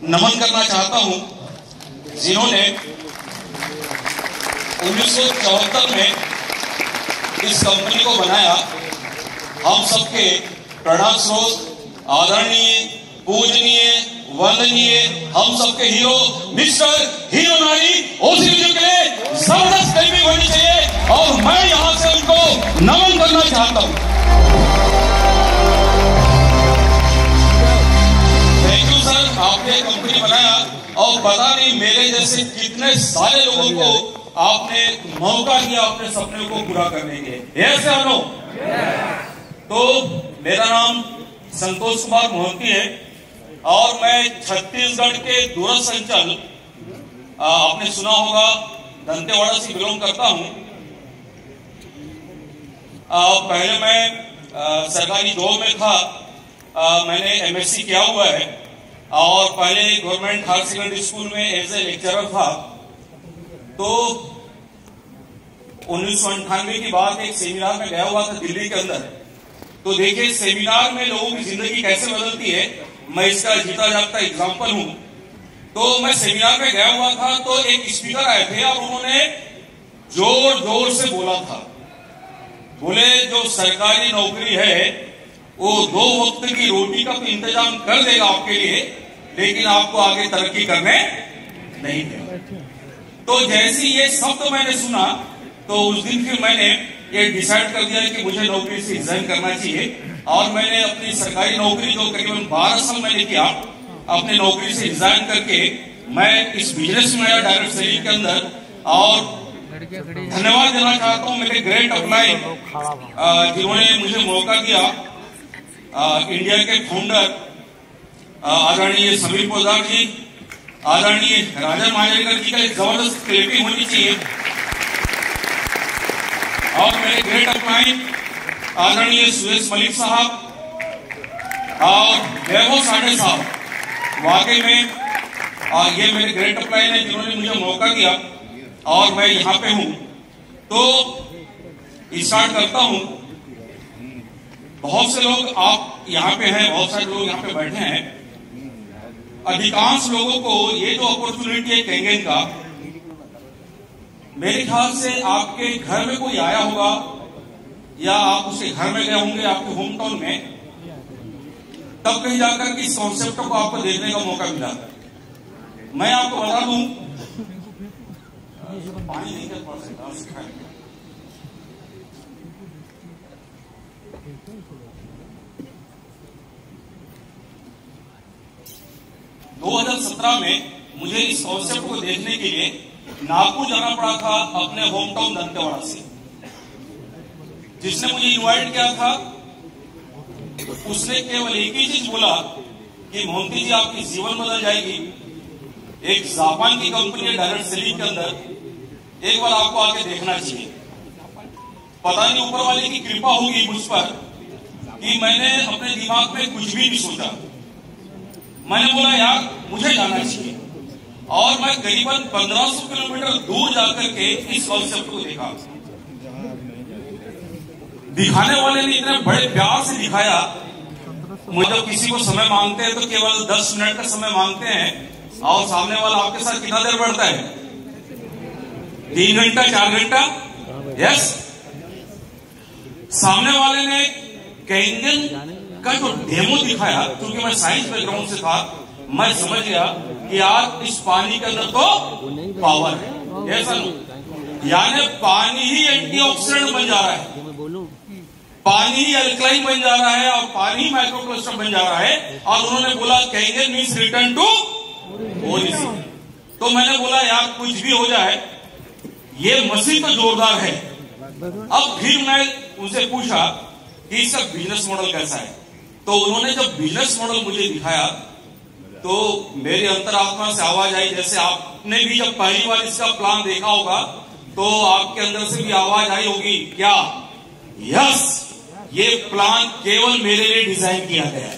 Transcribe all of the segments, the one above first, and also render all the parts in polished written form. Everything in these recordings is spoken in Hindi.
नमन करना चाहता हूं, जिन्होंने 1974 में इस कंपनी को बनाया। हम सबके प्रणाम स्रोत आदरणीय, पूजनीय, वंदनीय, हम सबके हीरो मिस्टर हीरो नारी ओसी विजय के लिए जबरदस्त टाइमिंग होनी चाहिए और मैं यहां से उनको नमन करना चाहता हूं। थैंक यू सर, आपने कंपनी बनाया और पता नहीं मेरे जैसे कितने सारे लोगों को आपने मौका दिया अपने सपने को पूरा करने के लिए। यस या नो? तो मेरा नाम संतोष कुमार मोहंती है और मैं छत्तीसगढ़ के दूरसंचार, आपने सुना होगा, दंतेवाड़ा से बिलोंग करता हूं। पहले मैं सरकारी जॉब में था, मैंने एमएससी किया हुआ है और पहले गवर्नमेंट हायर सेकेंडरी स्कूल में एज ए लेक्चरर था। तो 1998 की बात एक सेमिनार में गया हुआ था दिल्ली के अंदर। तो देखिए सेमिनार में लोगों की जिंदगी कैसे बदलती है, मैं इसका जीता जागता एग्जाम्पल हूं। तो मैं सेमिनार में गया हुआ था तो एक स्पीकर आए थे और उन्होंने जोर जोर से बोला था, बोले जो सरकारी नौकरी है वो 2 वक्त की रोटी का तो इंतजाम कर देगा आपके लिए, लेकिन आपको आगे तरक्की करने नहीं देगा। तो जैसे ये शब्द मैंने सुना तो उस दिन फिर मैंने ये डिसाइड कर दिया कि मुझे नौकरी से रिजाइन करना चाहिए और मैंने अपनी सरकारी नौकरी जो करीबन 12 साल मैंने किया, अपनी नौकरी से रिजाइन करके मैं इस बिजनेस में आया डायरेक्ट सेलिंग के अंदर। और धन्यवाद देना चाहता हूं मेरे ग्रेट अपलाइन जिन्होंने मुझे मौका दिया, इंडिया के फाउंडर आदरणीय समीर पोद्दार जी, आदरणीय राजा मांजरेकर जी का एक जबरदस्त क्लिपिंग होनी चाहिए। और मेरे ग्रेट अपलाइन आदरणीय सुरेश मलिक साहब और वैभव साठे साहब, वाकई में ये मेरे ग्रेट अपलाइन है जिन्होंने मुझे मौका दिया और मैं यहाँ पे हूँ। तो स्टार्ट करता हूँ। बहुत से लोग आप यहाँ पे हैं, बहुत सारे लोग यहाँ पे बैठे हैं। अधिकांश लोगों को ये जो अपॉर्चुनिटी है कैंगेन का, मेरे ख्याल से आपके घर में कोई आया होगा या आप उसके घर में गए होंगे आपके होम टाउन में, तब कहीं जाकर के इस कॉन्सेप्ट को आपको देखने का मौका मिला। मैं आपको बता दूं, पानी नहीं कर पा सकता। 2017 में मुझे इस कॉन्सेप्ट को देखने के लिए नागपुर जाना पड़ा था अपने होम टाउन दंतेवाड़ा से। जिसने मुझे इनवाइट किया था उसने केवल एक ही चीज बोला कि मोहंती जी आपकी जीवन बदल जाएगी, एक जापान की कंपनी है डायरेक्ट सेलिंग के अंदर, एक बार आपको आके देखना चाहिए। पता नहीं ऊपर वाले की कृपा होगी मुझ पर कि मैंने अपने दिमाग में कुछ भी नहीं सोचा। मैंने बोला यार मुझे जाना चाहिए और मैं करीबन 1500 किलोमीटर दूर जाकर के इस कॉन्सेप्ट को देखा। दिखाने वाले ने इतने बड़े प्यार से दिखाया। मुझे किसी को समय मांगते हैं तो केवल 10 मिनट का समय मांगते हैं और सामने वाला आपके साथ कितना देर बढ़ता है, 3 घंटा 4 घंटा। यस, सामने वाले ने कैंगन का जो डेमो दिखाया, क्योंकि मैं साइंस बैकग्राउंड से था, मैं समझ गया कि यार इस पानी के अंदर तो पावर है। ऐसा नहीं, यानी पानी ही एंटीऑक्सीडेंट बन जा रहा है, पानी ही अल्कलाइन बन जा रहा है और पानी ही माइक्रोक्लस्टर बन जा रहा है। और उन्होंने बोला कैंगन मीन्स रिटर्न टू ओरिजिन। तो मैंने बोला यार कुछ भी हो जाए ये मशीन तो जोरदार है। अब फिर मैं उनसे पूछा कि इसका बिजनेस मॉडल कैसा है। तो उन्होंने जब बिजनेस मॉडल मुझे दिखाया तो मेरे अंतरात्मा से आवाज आई, जैसे आपने भी जब पहली बार इसका प्लान देखा होगा तो आपके अंदर से भी आवाज आई होगी, क्या यस ये प्लान केवल मेरे लिए डिजाइन किया गया है।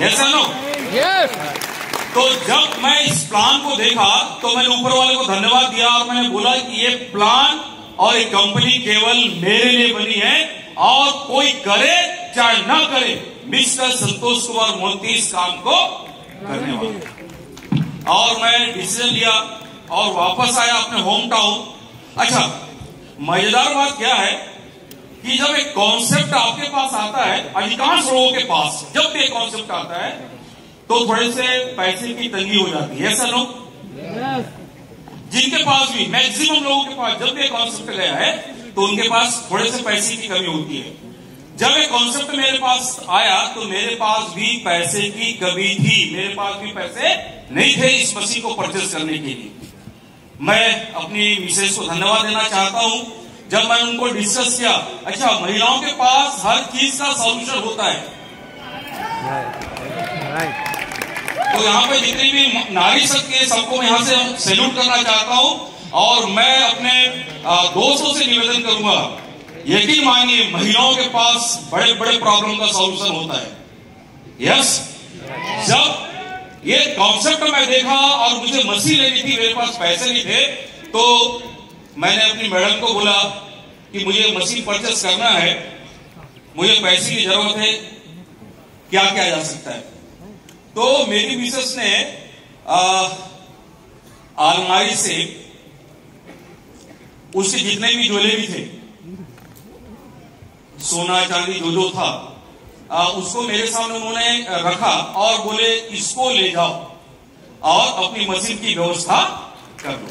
Yes no? यस। तो जब मैं इस प्लान को देखा तो मैंने ऊपर वाले को धन्यवाद दिया और मैंने बोला कि ये प्लान और ये कंपनी केवल मेरे लिए बनी है और कोई करे चाहे ना करे, मिस्टर संतोष कुमार मोहंती इस काम को करने वाला। और मैं डिसीजन लिया और वापस आया अपने होम टाउन। अच्छा, मजेदार बात क्या है कि जब एक कॉन्सेप्ट आपके पास आता है, अधिकांश लोगों के पास जब भी एक कॉन्सेप्ट आता है तो थोड़े से पैसे की तंगी हो जाती है, ऐसा लोग जिनके पास भी, मैक्सिमम लोगों के पास जब भी कॉन्सेप्ट गया है तो उनके पास थोड़े से पैसे की कमी होती है। जब एक कॉन्सेप्ट मेरे पास आया तो मेरे पास भी पैसे की कमी थी, मेरे पास भी पैसे नहीं थे इस मशीन को परचेज करने के लिए। मैं अपनी मिसेज को धन्यवाद देना चाहता हूं। जब मैं उनको डिस्कस किया, अच्छा महिलाओं के पास हर चीज का सॉल्यूशन होता है, तो यहाँ पे जितनी भी नारी शक्ति है सबको मैं यहाँ से सैल्यूट करना चाहता हूँ। और मैं अपने दोस्तों से निवेदन करूंगा, यकीन मानिए महिलाओं के पास बड़े बड़े प्रॉब्लम का सॉल्यूशन होता है। यस, जब ये कॉन्सेप्ट मैं देखा और मुझे मशीन लेनी थी, मेरे पास पैसे नहीं थे, तो मैंने अपनी मैडम को बोला कि मुझे मशीन परचेस करना है, मुझे पैसे की जरूरत है, क्या किया जा सकता है। तो मेरी मिसेस ने अलमारी से उसके जितने भी ज्वेलरी थे, सोना चांदी जो जो था, उसको मेरे सामने उन्होंने रखा और बोले इसको ले जाओ और अपनी मशीन की व्यवस्था कर लो।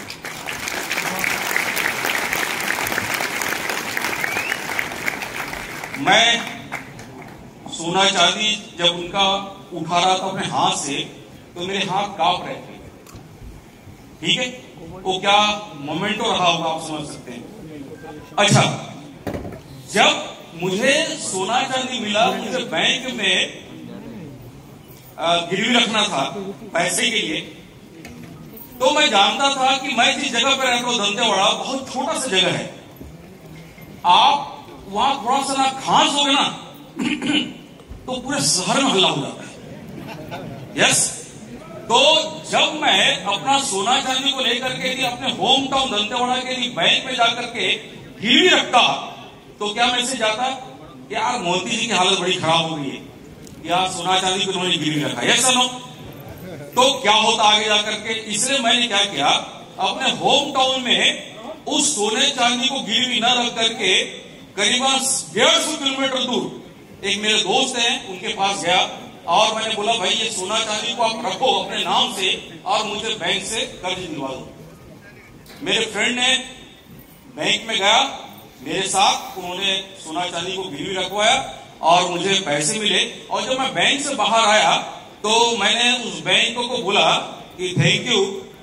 मैं सोना चांदी जब उनका उठा रहा था अपने हाथ से तो मेरे हाथ कांप रहे थे। ठीक है, वो क्या मोमेंटो रहा होगा आप समझ सकते हैं। अच्छा, जब मुझे सोना चांदी मिला, मुझे बैंक में गिरवी रखना था पैसे के लिए, तो मैं जानता था कि मैं जिस जगह पर रहता हूं दंतेवाड़ा, बहुत छोटा सा जगह है, आप वहां थोड़ा सा ना घास होगा ना तो पूरे शहर में हल्ला हो जाता है। यस, तो जब मैं अपना सोना चांदी को लेकर के भी अपने होम टाउन दंतेवाड़ा के लिए बैंक में जाकर के गिरवी रखता, तो क्या मैसेज आता, यार मोदी जी की हालत बड़ी खराब हो गई है, यार सोना चांदी को उन्होंने गिरवी रखा। यस नो, तो क्या होता आगे जाकर के। इसलिए मैंने क्या किया, अपने होम टाउन में उस सोने चांदी को गिरवी न रख करके करीबन 150 किलोमीटर दूर एक मेरे दोस्त हैं, उनके पास गया और मैंने बोला भाई ये सोना चांदी को आप रखो अपने नाम से और मुझे बैंक से कर्ज दिलवा दो। मेरे फ्रेंड ने बैंक में गया मेरे साथ, उन्होंने सोना चांदी को गिरवी रखवाया और मुझे पैसे मिले। और जब मैं बैंक से बाहर आया तो मैंने उस बैंक को बोला कि थैंक यू,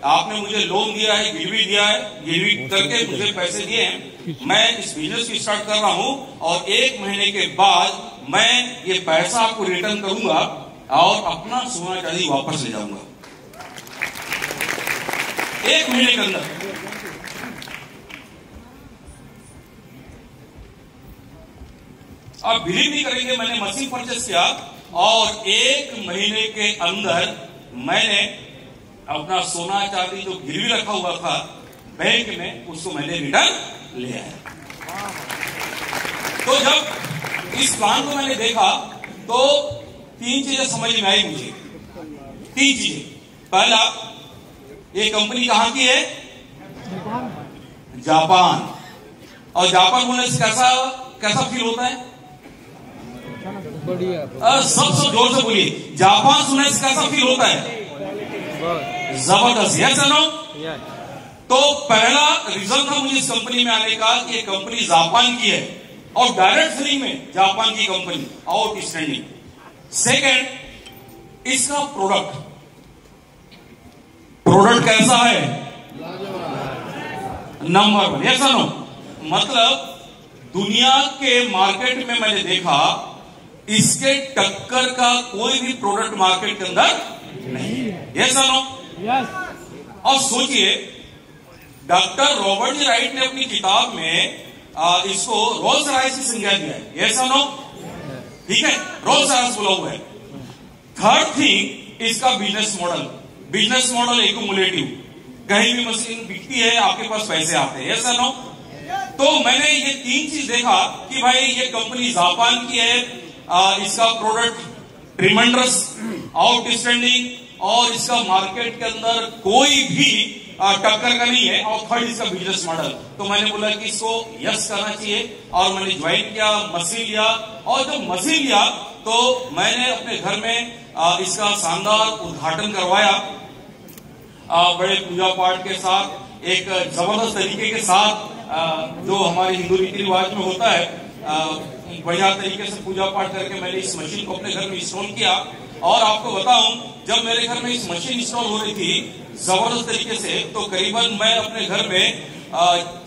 आपने मुझे लोन दिया है, गिरवी दिया है, गिरवी करके मुझे पैसे दिए हैं, मैं इस बिजनेस की स्टार्ट कर रहा हूं और 1 महीने के बाद मैं ये पैसा आपको रिटर्न करूंगा और अपना सोना चांदी वापस ले जाऊंगा 1 महीने के अंदर। आप बिलीव नहीं करेंगे, मैंने मशीन परचेस किया और 1 महीने के अंदर मैंने अपना सोना चांदी जो गिरवी रखा हुआ था बैंक में, उसको मैंने रिटर्न ले आया। तो जब इस प्लान को मैंने देखा तो 3 चीजें समझ में आई मुझे। 3 चीजें। पहला, ये कंपनी कहां की है? जापान। और जापान बोलने से कैसा फील होता है? सब जोर से बोलिए, जापान सुनने से कैसा फील होता है? जबरदस्त। Yes no? तो पहला रीजन था मुझे इस कंपनी में आने का कि ये कंपनी जापान की है और डायरेक्ट सेलिंग में जापान की कंपनी, आउटस्टैंडिंग। सेकंड, इसका प्रोडक्ट कैसा है? नंबर 1। Yes no? मतलब दुनिया के मार्केट में मैंने देखा इसके टक्कर का कोई भी प्रोडक्ट मार्केट के अंदर नहीं है। Yes no? और सोचिए, डॉक्टर रॉबर्ट जी राइट ने अपनी किताब में इसको रोल्स रॉयस की संज्ञा दिया है। Yes no? ठीक है, रोल्स रॉयस बोला हुआ है। थर्ड थिंग, इसका बिजनेस मॉडल एक्यूमुलेटिव, कहीं भी मशीन बिकती है आपके पास पैसे आते हैं। Yes no? तो मैंने ये 3 चीज देखा कि भाई ये कंपनी जापान की है, इसका प्रोडक्ट ट्रिमेंडस, आउटस्टैंडिंग और इसका मार्केट के अंदर कोई भी टक्कर का नहीं है, और थर्ड इसका बिजनेस मॉडल। तो मैंने बोला कि इसको यस करना चाहिए, और मैंने ज्वाइन किया, मशीन लिया, और जब मशीन लिया तो मैंने अपने घर में इसका शानदार उद्घाटन करवाया, बड़े पूजा पाठ के साथ, एक जबरदस्त तरीके के साथ, जो हमारे हिंदू रीति रिवाज में होता है, बढ़िया तरीके से पूजा पाठ करके मैंने इस मशीन को अपने घर में इंस्टॉल किया। और आपको बताऊं, जब मेरे घर में इस मशीन इंस्टॉल हो रही थी जबरदस्त तरीके से, तो करीबन मैं अपने घर में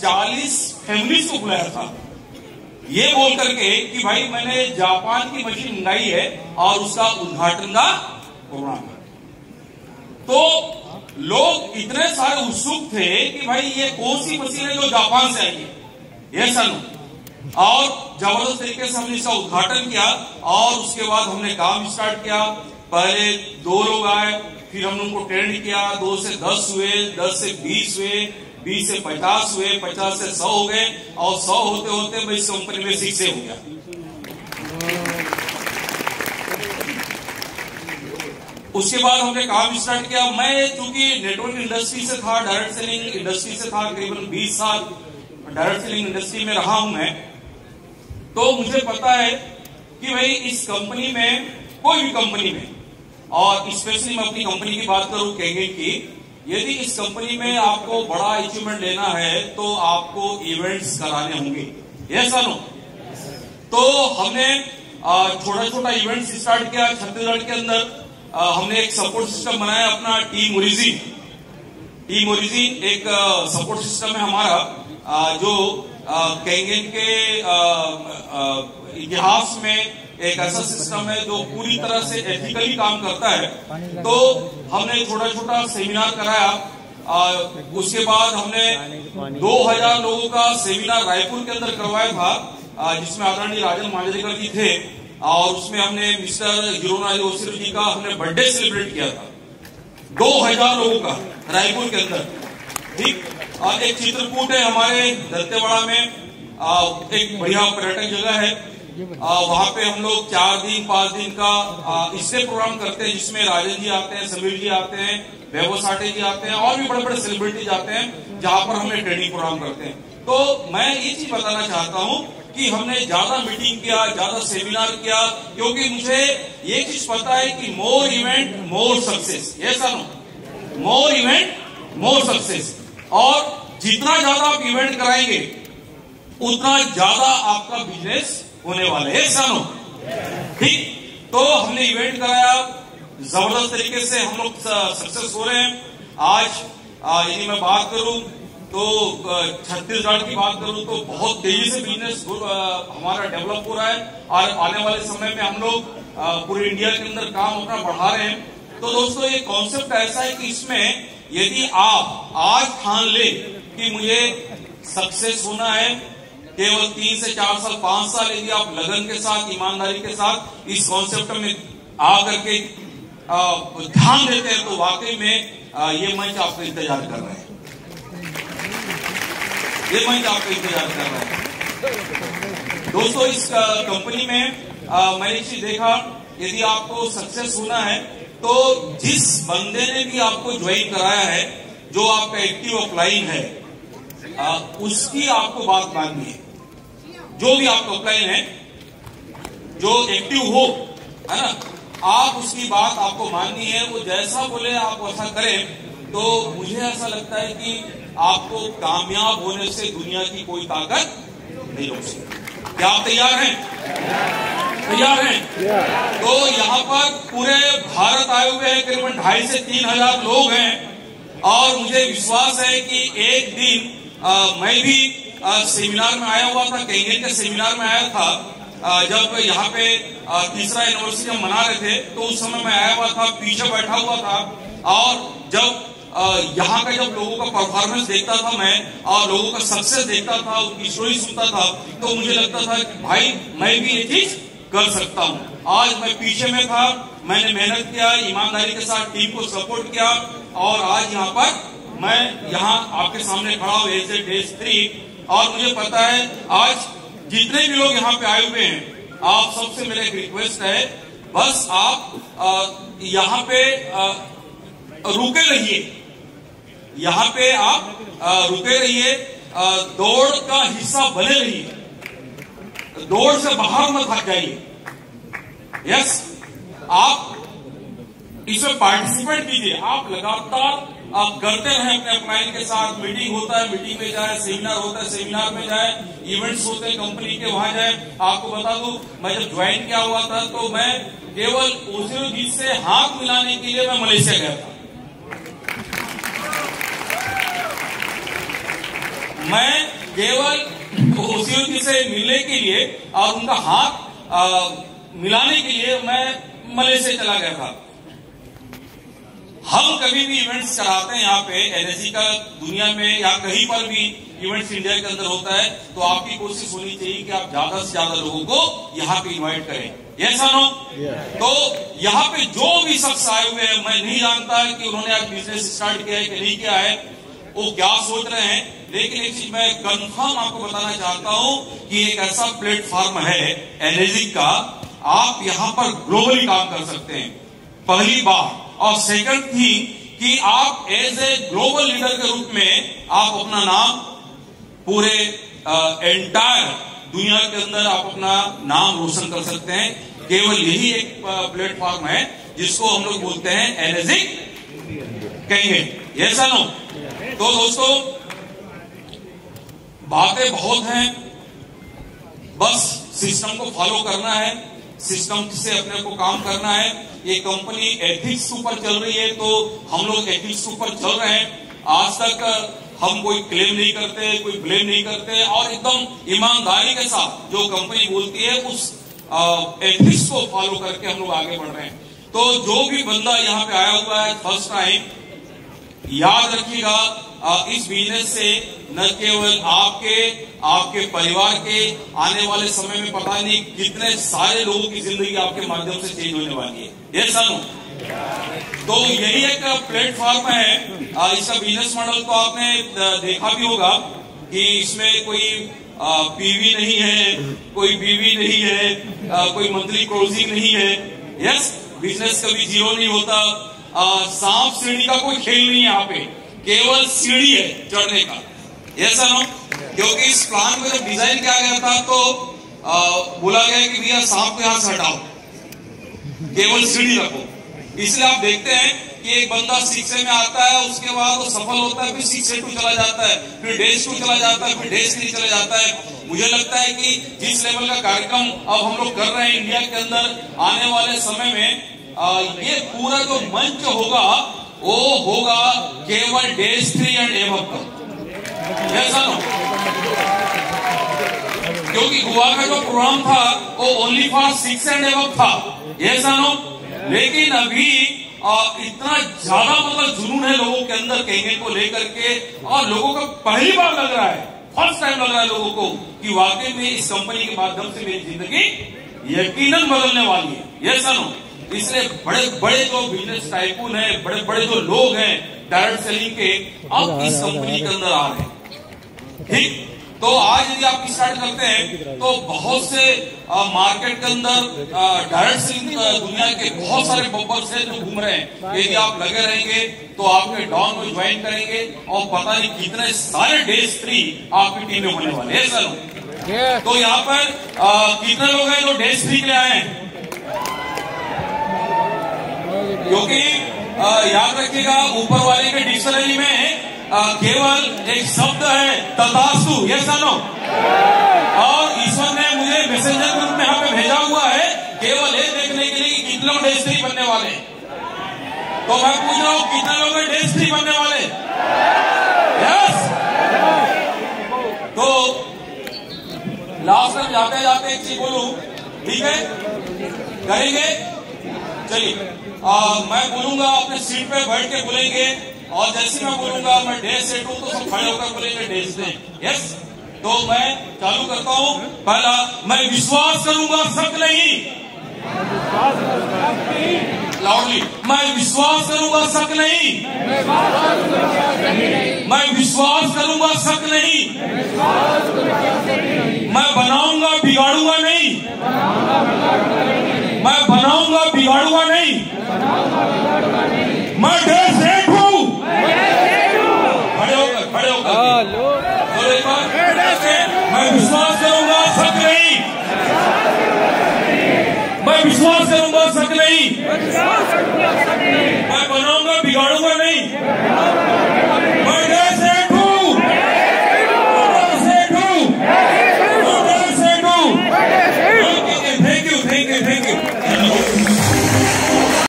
40 फैमिलीज को बुलाया था, ये बोल करके कि भाई मैंने जापान की मशीन मंगाई है और उसका उद्घाटन का प्रोग्राम है। तो लोग इतने सारे उत्सुक थे कि भाई ये कौन सी मशीन है जो जापान से आई है, ये सन। और जबरदस्त तरीके से हमने इसका उद्घाटन किया, और उसके बाद हमने काम स्टार्ट किया। पहले 2 लोग आए, फिर हमने उनको ट्रेंड किया, 2 से 10 हुए, 10 से 20 हुए, 20 से 50 हुए, 50 से 100 हो गए, और 100 होते होते मैं इस कंपनी में शिक्षे हो गया। उसके बाद हमने काम स्टार्ट किया। मैं चूंकि नेटवर्क इंडस्ट्री से था, डायरेक्ट सेलिंग इंडस्ट्री से था, करीबन 20 साल डायरेक्ट सेलिंग इंडस्ट्री में रहा हूं मैं, तो मुझे पता है कि भाई इस कंपनी में, कोई भी कंपनी में, और स्पेशली मैं अपनी कंपनी की बात करूं कहेंगे कि यदि इस कंपनी में आपको बड़ा अचीवमेंट लेना है तो आपको इवेंट्स कराने होंगे, ये सालों। तो हमने छोटा छोटा इवेंट्स स्टार्ट किया छत्तीसगढ़ के अंदर। हमने एक सपोर्ट सिस्टम बनाया अपना, टीम ओरिजिन। टीम ओरिजिन एक सपोर्ट सिस्टम है हमारा, जो केंगेन के इतिहास में एक ऐसा सिस्टम है जो पूरी तरह से एथिकली काम करता है। तो हमने छोटा छोटा सेमिनार कराया। उसके बाद हमने 2000 लोगों का सेमिनार रायपुर के अंदर करवाया था, जिसमें आदरणीय राजन मांजरेकर जी थे, और उसमें हमने मिस्टर हिरोनाज ओसिरो जी का हमने बर्थडे सेलिब्रेट किया था, 2000 लोगों का रायपुर के अंदर। ठीक, एक चित्रकूट है हमारे दत्तेवाड़ा में, एक बढ़िया पर्यटक जगह है, वहां पे हम लोग 4 दिन 5 दिन का इससे प्रोग्राम करते हैं, जिसमें राजन जी आते हैं, समीर जी आते हैं, वैभव साठे जी आते हैं, और भी बड़े बड़े सेलिब्रिटीज आते हैं, जहां पर हमने ट्रेनिंग प्रोग्राम करते हैं। तो मैं ये चीज बताना चाहता हूं कि हमने ज्यादा मीटिंग किया, ज्यादा सेमिनार किया, क्योंकि मुझे ये चीज पता है कि मोर इवेंट मोर सक्सेस, ये सुनो, मोर इवेंट मोर सक्सेस। और जितना ज्यादा आप इवेंट कराएंगे उतना ज्यादा आपका बिजनेस होने वाला है, सुनो। ठीक, तो हमने इवेंट कराया, जबरदस्त तरीके से हम लोग सक्सेस हो रहे हैं। आज यदि मैं बात करूं तो छत्तीसगढ़ की बात करूं तो बहुत तेजी से बिजनेस हमारा डेवलप हो रहा है, और आने वाले समय में हम लोग पूरे इंडिया के अंदर काम अपना बढ़ा रहे हैं। तो दोस्तों, ये कॉन्सेप्ट ऐसा है कि इसमें यदि आप आज ठान ले कि मुझे सक्सेस होना है, केवल 3 से 4 साल 5 साल यदि आप लगन के साथ, ईमानदारी के साथ इस कॉन्सेप्ट में आकर के ध्यान देते हैं, तो वाकई में ये मंच आपका इंतजार कर रहा है, ये मंच आपका इंतजार कर रहा है। दोस्तों, इस कंपनी में मैंने एक चीज देखा, यदि आपको सक्सेस होना है तो जिस बंदे ने भी आपको ज्वाइन कराया है, जो आपका एक्टिव ऑफलाइन है, उसकी आपको बात माननी है। जो भी आपका ऑफलाइन है, जो एक्टिव हो, है ना, आप उसकी बात आपको माननी है। वो जैसा बोले आप वैसा करें। तो मुझे ऐसा लगता है कि आपको कामयाब होने से दुनिया की कोई ताकत नहीं रोक सकती। क्या आप तैयार हैं? तैयार हैं? तो यहाँ पर पूरे भारत आए हुए हैं, करीबन 2,500 से 3,000 लोग हैं, और मुझे विश्वास है कि एक दिन मैं भी सेमिनार में आया हुआ था, केंगेन के सेमिनार में आया था, जब यहाँ पे तीसरा एनिवर्सरी हम मना रहे थे, तो उस समय मैं आया हुआ था, पीछे बैठा हुआ था, और जब यहाँ का जब लोगों का परफॉर्मेंस देखता था मैं, और लोगों का सक्सेस देखता था, उनकी स्टोरी सुनता था, तो मुझे लगता था कि भाई मैं भी ये चीज कर सकता हूँ। आज मैं पीछे में था, मैंने मेहनत किया, ईमानदारी के साथ टीम को सपोर्ट किया, और आज यहाँ पर मैं यहाँ आपके सामने खड़ा हूँ एज ए डेज 3। और मुझे पता है आज जितने भी लोग यहाँ पे आए हुए हैं, आप सबसे मेरा एक रिक्वेस्ट है, बस आप यहाँ पे रुके रहिए, यहां पे आप रुके रहिए, दौड़ का हिस्सा बने रहिए, दौड़ से बाहर मत भाग जाइए। यस, आप इसमें पार्टिसिपेट कीजिए, आप लगातार आप करते रहें अपने क्लाइंट के साथ। मीटिंग होता है, मीटिंग में जाए, सेमिनार होता है, सेमिनार में जाए, इवेंट्स होते हैं कंपनी के, वहां जाए। आपको बता दूं, मैं जब ज्वाइन किया हुआ था तो मैं केवल ओसियो जी से हाथ मिलाने के लिए मैं मलेशिया गया था। मैं केवल ओसियो जी से मिलने के लिए और उनका हाथ मिलाने के लिए मैं मलेशिया चला गया था। हम कभी भी इवेंट्स कराते हैं यहाँ पे एनएसजी का, दुनिया में या कहीं पर भी इवेंट्स इंडिया के अंदर होता है, तो आपकी कोशिश होनी चाहिए कि आप ज्यादा से ज्यादा लोगों को यहाँ पे इनवाइट करें। यस और नो? तो यहाँ पे जो भी शख्स आए हुए हैं, मैं नहीं जानता कि उन्होंने आज बिजनेस स्टार्ट किया है कि नहीं किया है, वो क्या सोच रहे हैं, लेकिन एक चीज मैं कंफर्म आपको बताना चाहता हूं कि एक ऐसा प्लेटफॉर्म है एनएसजी का, आप यहाँ पर ग्लोबली काम कर सकते हैं, पहली बात। और सेकंड थी कि आप एज ए ग्लोबल लीडर के रूप में आप अपना नाम पूरे एंटायर दुनिया के अंदर आप अपना नाम रोशन कर सकते हैं। केवल यही एक प्लेटफॉर्म है जिसको हम लोग बोलते हैं एनएसजी कहेंगे। यस या नो? तो दोस्तों, बातें बहुत हैं, बस सिस्टम को फॉलो करना है, सिस्टम से अपने को काम करना है। ये कंपनी एथिक्स के ऊपर चल रही है, तो हम लोग एथिक्स के ऊपर चल रहे हैं। आज तक हम कोई क्लेम नहीं करते, कोई ब्लेम नहीं करते, और एकदम ईमानदारी के साथ जो कंपनी बोलती है उस एथिक्स को फॉलो करके हम लोग आगे बढ़ रहे हैं। तो जो भी बंदा यहाँ पे आया हुआ है फर्स्ट टाइम, याद रखिएगा, इस बिजनेस से न केवल आपके परिवार के आने वाले समय में पता नहीं कितने सारे लोगों की जिंदगी आपके माध्यम से चेंज होने वाली है। ये सानू, तो यही एक प्लेटफॉर्म है। इसका बिजनेस मॉडल तो आपने देखा भी होगा कि इसमें कोई पीवी नहीं है, कोई बीवी नहीं है, कोई मंथली क्लोजिंग नहीं है। यस, बिजनेस कभी जीरो नहीं होता। सांप सीढ़ी का कोई खेल नहीं है यहाँ पे, केवल सीढ़ी है चढ़ने का। ऐसा ना, क्योंकि इस प्लान में जब डिजाइन किया गया था तो बोला गया कि भैया सांप को यहां से हटाओ, केवल सीढ़ी रखो। इसलिए आप देखते हैं कि एक बंदा 6A में आता है, उसके बाद वो सफल होता है, फिर 6A2 चला जाता है, फिर डेज 2 चला जाता है, फिर डेज 3 चला जाता है। मुझे लगता है कि जिस लेवल का कार्यक्रम अब हम लोग कर रहे हैं इंडिया के अंदर, आने वाले समय में ये पूरा जो मंच होगा वो होगा केवल डेज 3 एंड एबव का। ऐसा ना, क्योंकि गोवा का जो प्रोग्राम था वो ओनली फॉर 6 एंड एबव था। ऐसा ना, लेकिन अभी इतना ज्यादा मतलब जुनून है लोगों के अंदर कहेंगे को लेकर के, और लोगों को पहली बार लग रहा है, फर्स्ट टाइम लग रहा है लोगों को कि वाकई में इस कंपनी के माध्यम से मेरी जिंदगी यकीनन बदलने वाली है। ऐसा ना, इसलिए बड़े बड़े जो बिजनेस टाइकून है, बड़े बड़े जो लोग हैं डायरेक्ट सेलिंग के, अब इस कंपनी के अंदर आ रहे हैं। ठीक, तो आज यदि आप स्टार्ट करते हैं तो बहुत से मार्केट के अंदर डायरेक्ट सेलिंग दुनिया के बहुत सारे बब्बर्स हैं जो घूम रहे हैं। यदि आप लगे रहेंगे तो आपके डॉन को ज्वाइन करेंगे और पता नहीं कितने सारे डेज 3 आपकी टीम में होने वाले हैं। सर, तो यहाँ पर कितने लोग हैं जो डेज 3 के लिए आए हैं? क्योंकि याद रखिएगा, ऊपर वाले के डिक्शनरी में केवल एक शब्द है तथास्तु। यस या नो? और ईश्वर ने मुझे मैसेंजर के रूप में यहाँ पे भेजा हुआ है केवल ये देखने के लिए कि कितने लोग डेज 3 बनने वाले। तो मैं पूछ रहा हूँ, कितने लोग डेज 3 बनने वाले? यस। तो लास्ट में जाते जाते एक चीज बोलूं, ठीक है? करेंगे? चलिए, मैं बोलूंगा अपने सीट पे बैठ के बोलेंगे, और जैसे मैं बोलूंगा मैं डेज से 2 तो सब खड़े होकर बोलेंगे डेज से। यस, तो मैं चालू करता हूं। पहला, मैं विश्वास करूंगा, शक नहीं। लाउडली, मैं विश्वास करूंगा, शक नहीं। मैं विश्वास करूंगा, शक नहीं। मैं बनाऊंगा, बिगाड़ूंगा नहीं। मैं बनाऊंगा, बिगाड़ूंगा नहीं। मैं डेज खड़े होकर बोलो एक बार, मैं विश्वास करूंगा शक नहीं, मैं विश्वास करूंगा शक नहीं।